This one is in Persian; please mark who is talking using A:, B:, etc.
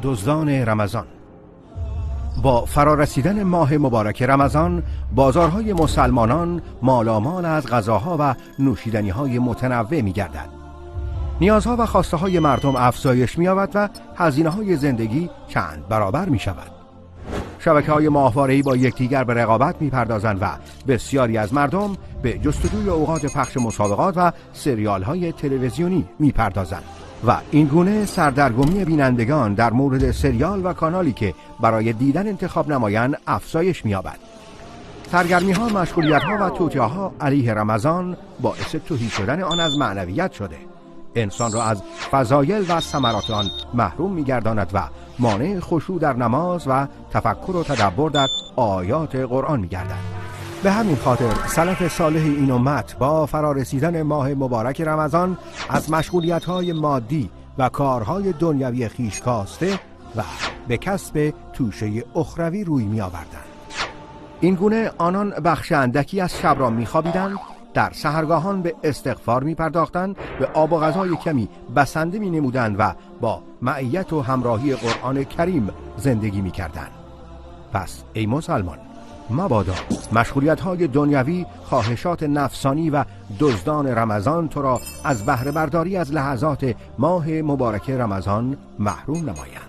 A: دزدان رمضان. با فرارسیدن ماه مبارک رمضان، بازارهای مسلمانان مالامال از غذاها و نوشیدنیهای متنوع می‌گردد. نیازها و خواسته‌های مردم افزایش می‌یابد و هزینه‌های زندگی چند برابر می‌شود. شبکه‌های ماهواره‌ای با یکدیگر به رقابت می‌پردازند و بسیاری از مردم به جستجوی اوقات پخش مسابقات و سریال‌های تلویزیونی می‌پردازند و این گونه سردرگمی بینندگان در مورد سریال و کانالی که برای دیدن انتخاب نمایند افزایش می‌یابد. سرگرمی‌ها، مشغولیت‌ها و توطئه‌ها علیه رمضان باعث تهی شدن آن از معنویت شده. انسان را از فضایل و ثمرات آن محروم می‌گرداند و مانع خشوع در نماز و تفکر و تدبر در آیات قرآن می‌گردد. به همین خاطر سلف صالح این امت با فرارسیدن ماه مبارک رمضان از مشغولیت‌های مادی و کارهای دنیوی خویش کاسته و به کسب توشه اخروی روی می‌آوردند. این گونه آنان بخش اندکی از شب را می‌خوابیدند، در سحرگاهان به استغفار می‌پرداختند، به آب و غذای کمی بسنده می‌نمودند و با معیت و همراهی قرآن کریم زندگی می‌کردند. پس ای مسلمان، مبادا مشغولیت‌های دنیوی، خواهشات نفسانی و دزدان رمضان تو را از بهره برداری از لحظات ماه مبارک رمضان محروم نمایند.